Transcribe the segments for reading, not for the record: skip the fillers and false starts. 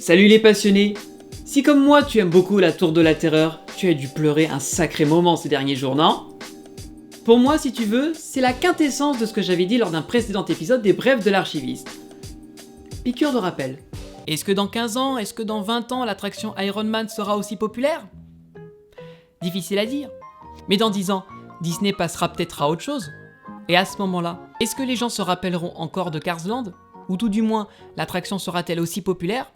Salut les passionnés! Si comme moi tu aimes beaucoup la Tour de la Terreur, tu as dû pleurer un sacré moment ces derniers jours, non? Pour moi, si tu veux, c'est la quintessence de ce que j'avais dit lors d'un précédent épisode des Brèves de l'Archiviste. Piqûre de rappel. Est-ce que dans 15 ans, est-ce que dans 20 ans, l'attraction Iron Man sera aussi populaire? Difficile à dire. Mais dans 10 ans, Disney passera peut-être à autre chose. Et à ce moment-là, est-ce que les gens se rappelleront encore de Cars Land? Ou tout du moins, l'attraction sera-t-elle aussi populaire?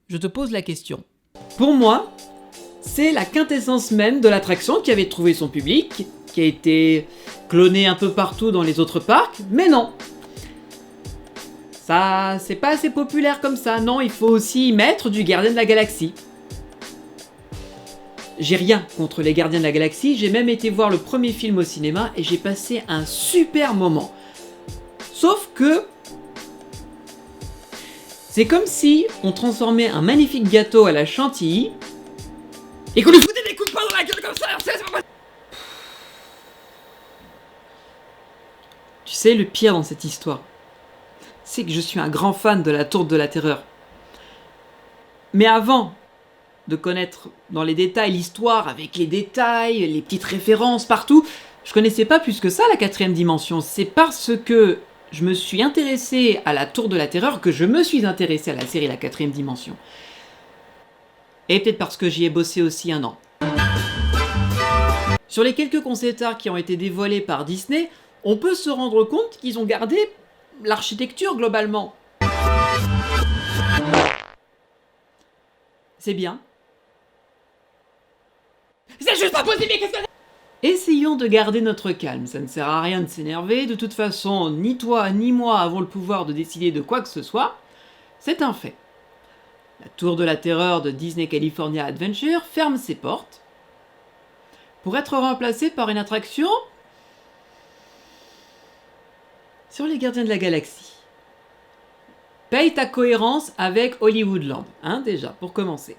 Je te pose la question. Pour moi, c'est la quintessence même de l'attraction qui avait trouvé son public, qui a été clonée un peu partout dans les autres parcs, mais non. Ça, c'est pas assez populaire comme ça, non, il faut aussi y mettre du Gardien de la Galaxie. J'ai rien contre les Gardiens de la Galaxie, j'ai même été voir le premier film au cinéma et j'ai passé un super moment. Sauf que c'est comme si on transformait un magnifique gâteau à la chantilly et qu'on lui foutait des coups de poing dans la gueule comme ça. C'est pas possible. Tu sais, le pire dans cette histoire, c'est que je suis un grand fan de la Tour de la Terreur. Mais avant de connaître dans les détails l'histoire, avec les détails, les petites références partout, je connaissais pas plus que ça la 4ème dimension. C'est parce que je me suis intéressé à la Tour de la Terreur que je me suis intéressé à la série La 4ème dimension. Et peut-être parce que j'y ai bossé aussi un an. Sur les quelques concept art qui ont été dévoilés par Disney, on peut se rendre compte qu'ils ont gardé l'architecture globalement. C'est bien. C'est juste pas possible, mais qu'est-ce que... Essayons de garder notre calme, ça ne sert à rien de s'énerver, de toute façon, ni toi ni moi avons le pouvoir de décider de quoi que ce soit, c'est un fait. La Tour de la Terreur de Disney California Adventure ferme ses portes pour être remplacée par une attraction sur les Gardiens de la Galaxie. Paye ta cohérence avec Hollywoodland, hein, déjà, pour commencer.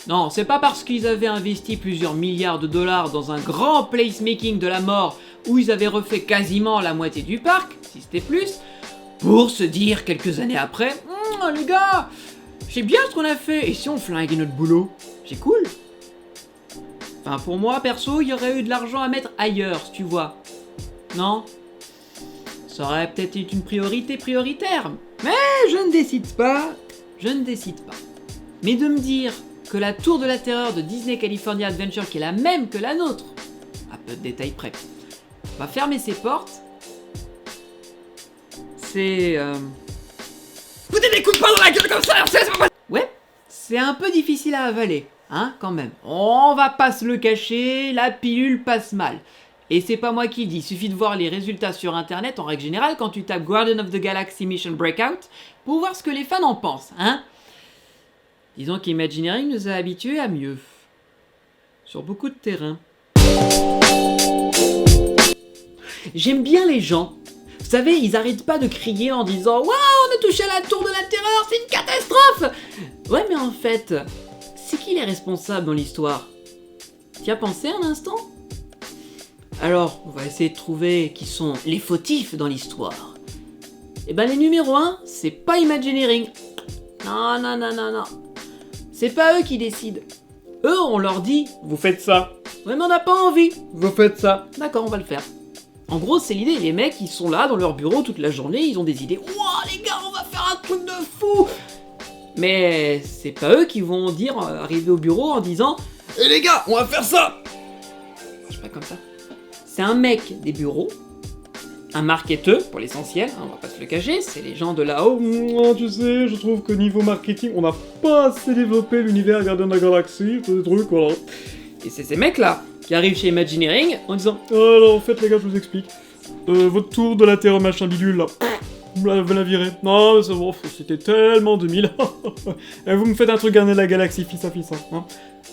Non, c'est pas parce qu'ils avaient investi plusieurs milliards de dollars dans un grand placemaking de la mort où ils avaient refait quasiment la moitié du parc, si c'était plus, pour se dire quelques années après « Les gars, c'est bien ce qu'on a fait, et si on flinguait notre boulot? C'est cool !» Enfin, pour moi, perso, il y aurait eu de l'argent à mettre ailleurs, si tu vois. Non? Ça aurait peut-être été une priorité prioritaire, mais je ne décide pas. Mais de me dire que la Tour de la Terreur de Disney California Adventure, qui est la même que la nôtre, à peu de détails près, va fermer ses portes, c'est... Foutez des coups de poing dans la gueule comme ça, c'est pas... Ouais, c'est un peu difficile à avaler, hein, quand même. On va pas se le cacher, la pilule passe mal. Et c'est pas moi qui dis, suffit de voir les résultats sur internet en règle générale quand tu tapes Guardian of the Galaxy Mission Breakout pour voir ce que les fans en pensent, hein. Disons qu'Imagineering nous a habitués à mieux. Sur beaucoup de terrains. J'aime bien les gens. Vous savez, ils arrêtent pas de crier en disant « Waouh, on a touché à la Tour de la Terreur, c'est une catastrophe !» Ouais, mais en fait, c'est qui les responsables dans l'histoire? T'y as pensé un instant? Alors, on va essayer de trouver qui sont les fautifs dans l'histoire. Et ben les numéros 1, c'est pas Imagineering. Non. C'est pas eux qui décident. Eux, on leur dit « Vous faites ça ». Ouais, mais on n'a pas envie. Vous faites ça. D'accord, on va le faire. En gros, c'est l'idée. Les mecs, ils sont là dans leur bureau toute la journée, ils ont des idées. « Wouah, les gars, on va faire un truc de fou !» Mais c'est pas eux qui vont dire, arriver au bureau en disant « Eh les gars, on va faire ça !» Je sais pas comme ça. C'est un mec des bureaux, un marketeur pour l'essentiel, hein, on va pas se le cacher, c'est les gens de là-haut. Tu sais, je trouve que niveau marketing, on n'a pas assez développé l'univers Gardien de la Galaxie, tous des trucs, voilà. Et c'est ces mecs-là qui arrivent chez Imagineering en disant Alors, en fait, les gars, je vous explique. Votre tour de la Terre machin bidule, là, vous la virez. Non, mais c'est bon, c'était tellement 2000. Vous me faites un truc Gardien de la Galaxie, fils à fils, hein.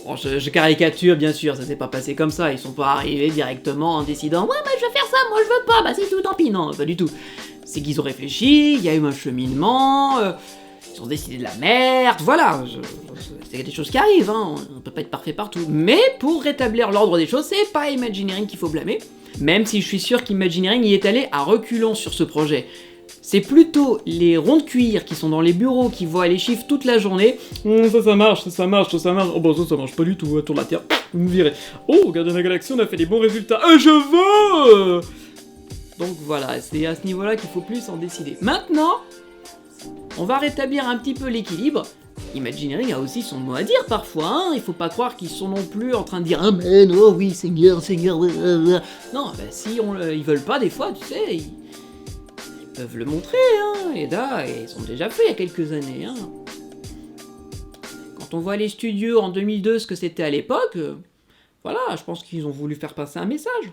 Bon, je caricature, bien sûr, ça s'est pas passé comme ça, ils sont pas arrivés directement en décidant « Ouais, bah je vais faire ça, moi je veux pas, bah c'est tout, tant pis », non, pas du tout. C'est qu'ils ont réfléchi, il y a eu un cheminement, ils ont décidé de la merde, voilà, c'est des choses qui arrivent, hein, on peut pas être parfait partout. Mais pour rétablir l'ordre des choses, c'est pas Imagineering qu'il faut blâmer, même si je suis sûr qu'Imagineering y est allé à reculons sur ce projet. C'est plutôt les ronds de cuir qui sont dans les bureaux qui voient les chiffres toute la journée. Ça marche. Oh bah ça marche pas du tout, Tour de la Terre, vous me virez. Oh, Gardien de la Galaxie, on a fait des bons résultats. Je veux. Donc voilà, c'est à ce niveau-là qu'il faut plus en décider. Maintenant, on va rétablir un petit peu l'équilibre. Imagineering a aussi son mot à dire parfois, hein. Il faut pas croire qu'ils sont non plus en train de dire « Amen, oh oui, Seigneur, Non, bah si ils veulent pas des fois, tu sais, ils peuvent le montrer, hein. Et là, ils ont déjà fait il y a quelques années, hein. Quand on voit les studios en 2002, ce que c'était à l'époque, voilà, je pense qu'ils ont voulu faire passer un message.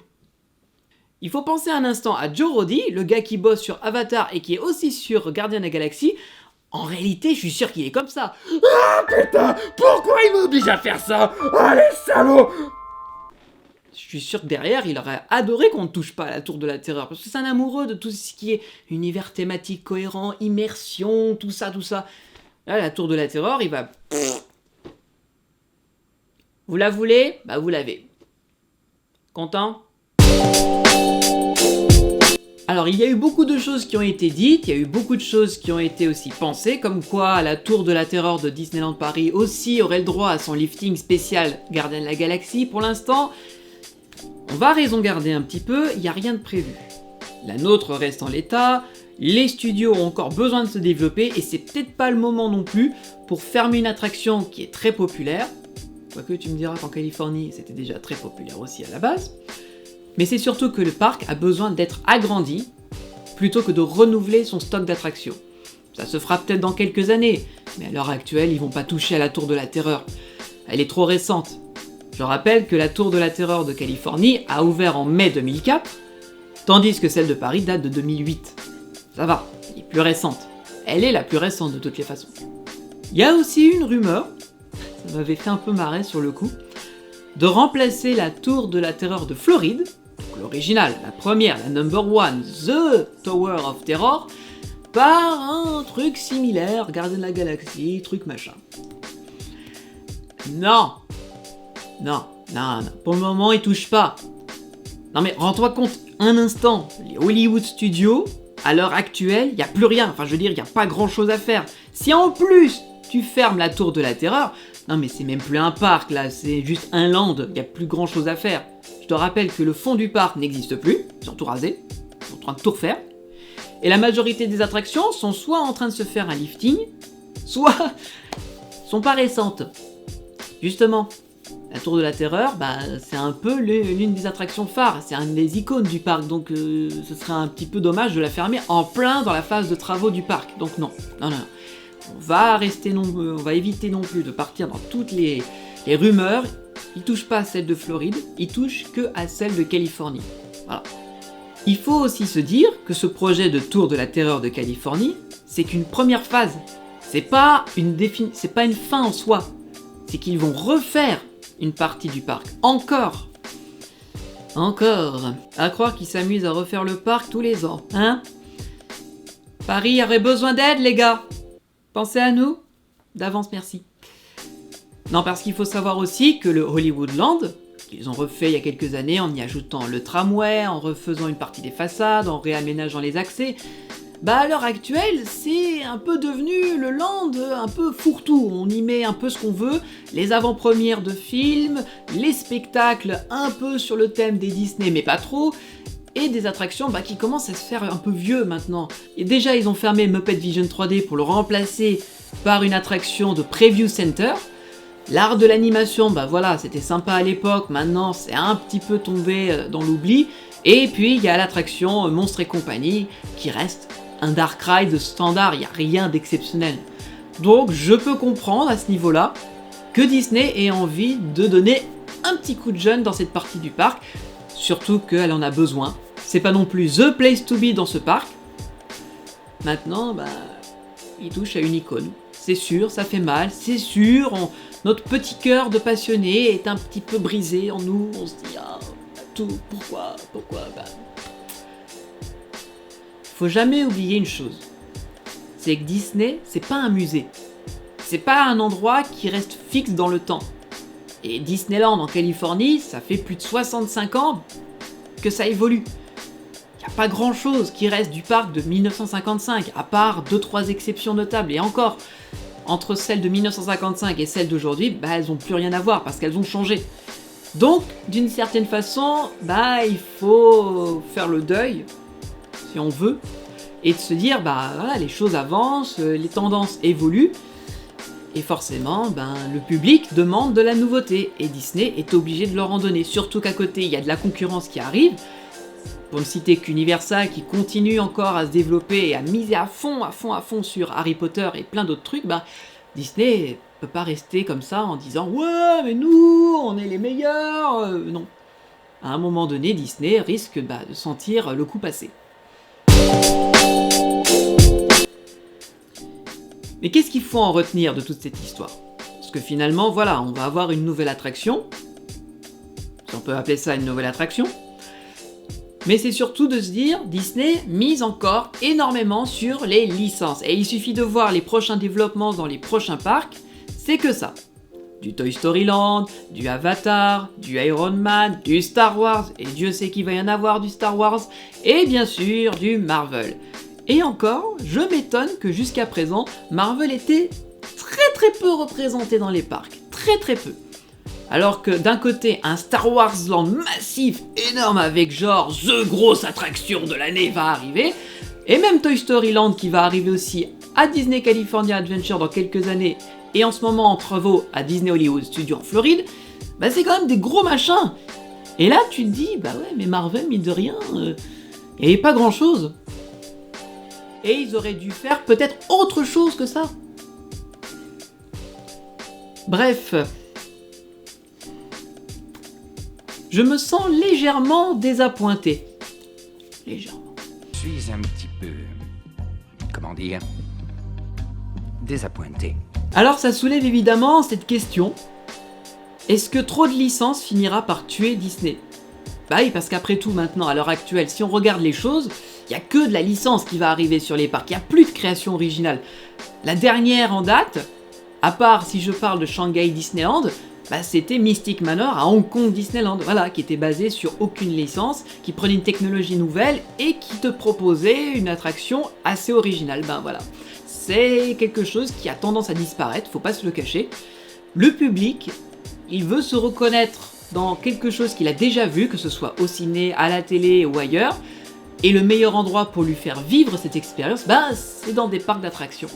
Il faut penser un instant à Joe Roddy, le gars qui bosse sur Avatar et qui est aussi sur Gardien de la Galaxie. En réalité, je suis sûr qu'il est comme ça. Ah putain, pourquoi il m'oblige à faire ça? Allez, salaud! Je suis sûr que derrière, il aurait adoré qu'on ne touche pas à la Tour de la Terreur, parce que c'est un amoureux de tout ce qui est univers thématique cohérent, immersion, tout ça. Là, la Tour de la Terreur, il va... Vous la voulez? Bah vous l'avez. Content? Alors, il y a eu beaucoup de choses qui ont été dites, il y a eu beaucoup de choses qui ont été aussi pensées, comme quoi la Tour de la Terreur de Disneyland Paris aussi aurait le droit à son lifting spécial Gardien de la Galaxie. Pour l'instant, on va raison garder un petit peu, il n'y a rien de prévu. La nôtre reste en l'état, les studios ont encore besoin de se développer, et c'est peut-être pas le moment non plus pour fermer une attraction qui est très populaire, quoique tu me diras qu'en Californie, c'était déjà très populaire aussi à la base. Mais c'est surtout que le parc a besoin d'être agrandi, plutôt que de renouveler son stock d'attractions. Ça se fera peut-être dans quelques années, mais à l'heure actuelle, ils vont pas toucher à la Tour de la Terreur. Elle est trop récente. Je rappelle que la Tour de la Terreur de Californie a ouvert en mai 2004, tandis que celle de Paris date de 2008. Ça va, elle est plus récente. Elle est la plus récente de toutes les façons. Il y a aussi une rumeur, ça m'avait fait un peu marrer sur le coup, de remplacer la Tour de la Terreur de Floride, l'original, la première, la number one, The Tower of Terror, par un truc similaire, Gardien de la Galaxie, truc machin. Non, pour le moment ils touchent pas. Non mais rends-toi compte, un instant, les Hollywood Studios, à l'heure actuelle, il n'y a plus rien, enfin je veux dire, il n'y a pas grand chose à faire. Si en plus tu fermes la Tour de la Terreur, non mais c'est même plus un parc là, c'est juste un land, il n'y a plus grand chose à faire. Je te rappelle que le fond du parc n'existe plus, ils ont tout rasé, ils sont en train de tout refaire. Et la majorité des attractions sont soit en train de se faire un lifting, soit sont pas récentes. Justement, la Tour de la Terreur, bah, c'est un peu l'une des attractions phares, c'est une des icônes du parc, donc ce serait un petit peu dommage de la fermer en plein dans la phase de travaux du parc. Donc non. On va éviter non plus de partir dans toutes les rumeurs. Ils touchent pas à celle de Floride, ils touchent que à celle de Californie. Voilà. Il faut aussi se dire que ce projet de Tour de la Terreur de Californie, c'est qu'une première phase. C'est pas une fin en soi. C'est qu'ils vont refaire une partie du parc. Encore. À croire qu'ils s'amusent à refaire le parc tous les ans, hein? Paris aurait besoin d'aide, les gars. Pensez à nous. D'avance, merci. Non, parce qu'il faut savoir aussi que le Hollywoodland, qu'ils ont refait il y a quelques années en y ajoutant le tramway, en refaisant une partie des façades, en réaménageant les accès, bah à l'heure actuelle, c'est un peu devenu le land un peu fourre-tout. On y met un peu ce qu'on veut, les avant-premières de films, les spectacles un peu sur le thème des Disney, mais pas trop, et des attractions qui commencent à se faire un peu vieux maintenant. Et déjà, ils ont fermé Muppet Vision 3D pour le remplacer par une attraction de Preview Center. L'art de l'animation, voilà, c'était sympa à l'époque, maintenant c'est un petit peu tombé dans l'oubli. Et puis il y a l'attraction Monstres et compagnie, qui reste un dark ride standard, il n'y a rien d'exceptionnel. Donc je peux comprendre à ce niveau-là que Disney ait envie de donner un petit coup de jeune dans cette partie du parc, surtout qu'elle en a besoin. C'est pas non plus the place to be dans ce parc. Maintenant, il touche à une icône. C'est sûr, ça fait mal, c'est sûr, notre petit cœur de passionné est un petit peu brisé en nous, on se dit pourquoi Faut jamais oublier une chose, c'est que Disney, c'est pas un musée, c'est pas un endroit qui reste fixe dans le temps. Et Disneyland en Californie, ça fait plus de 65 ans que ça évolue. Il n'y a pas grand chose qui reste du parc de 1955, à part 2-3 exceptions notables, et encore, entre celles de 1955 et celles d'aujourd'hui, elles n'ont plus rien à voir parce qu'elles ont changé. Donc, d'une certaine façon, il faut faire le deuil, si on veut, et de se dire, voilà, les choses avancent, les tendances évoluent, et forcément, le public demande de la nouveauté, et Disney est obligé de leur en donner, surtout qu'à côté, il y a de la concurrence qui arrive, pour ne citer qu'Universal qui continue encore à se développer et à miser à fond sur Harry Potter et plein d'autres trucs, Disney peut pas rester comme ça en disant « Ouais, mais nous, on est les meilleurs !» Non. À un moment donné, Disney risque de sentir le coup passer. Mais qu'est-ce qu'il faut en retenir de toute cette histoire? Parce que finalement, voilà, on va avoir une nouvelle attraction, si on peut appeler ça une nouvelle attraction, mais c'est surtout de se dire, Disney mise encore énormément sur les licences. Et il suffit de voir les prochains développements dans les prochains parcs, c'est que ça. Du Toy Story Land, du Avatar, du Iron Man, du Star Wars, et Dieu sait qu'il va y en avoir du Star Wars, et bien sûr du Marvel. Et encore, je m'étonne que jusqu'à présent, Marvel était très peu représenté dans les parcs. Très peu. Alors que d'un côté, un Star Wars Land massif, énorme, avec genre the grosse attraction de l'année va arriver, et même Toy Story Land qui va arriver aussi à Disney California Adventure dans quelques années, et en ce moment en travaux à Disney Hollywood Studios en Floride, c'est quand même des gros machins. Et là tu te dis, ouais, mais Marvel, mine de rien, il n'y avait pas grand chose. Et ils auraient dû faire peut-être autre chose que ça. Bref. Je me sens légèrement désappointé. Légèrement. Je suis un petit peu... comment dire... désappointé. Alors ça soulève évidemment cette question. Est-ce que trop de licences finira par tuer Disney? Oui, parce qu'après tout maintenant, à l'heure actuelle, si on regarde les choses, il n'y a que de la licence qui va arriver sur les parcs, il n'y a plus de création originale. La dernière en date, à part si je parle de Shanghai Disneyland, c'était Mystic Manor à Hong Kong Disneyland, voilà, qui était basé sur aucune licence, qui prenait une technologie nouvelle et qui te proposait une attraction assez originale. Voilà, c'est quelque chose qui a tendance à disparaître, faut pas se le cacher. Le public, il veut se reconnaître dans quelque chose qu'il a déjà vu, que ce soit au ciné, à la télé ou ailleurs, et le meilleur endroit pour lui faire vivre cette expérience, c'est dans des parcs d'attractions.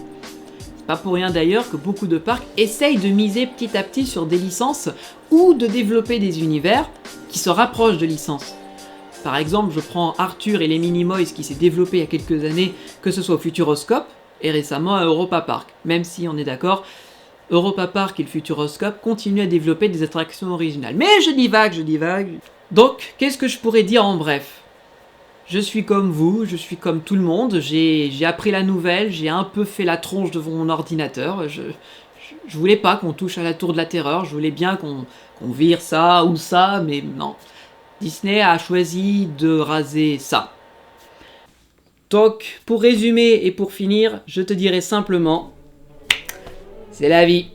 Pas pour rien d'ailleurs que beaucoup de parcs essayent de miser petit à petit sur des licences ou de développer des univers qui se rapprochent de licences. Par exemple, je prends Arthur et les Minimoys qui s'est développé il y a quelques années, que ce soit au Futuroscope et récemment à Europa Park. Même si on est d'accord, Europa Park et le Futuroscope continuent à développer des attractions originales. Mais je divague. Donc, qu'est-ce que je pourrais dire en bref ? Je suis comme vous, je suis comme tout le monde, j'ai appris la nouvelle, j'ai un peu fait la tronche devant mon ordinateur, je voulais pas qu'on touche à la tour de la terreur, je voulais bien qu'on vire ça ou ça, mais non. Disney a choisi de raser ça. Donc, pour résumer et pour finir, je te dirai simplement, c'est la vie.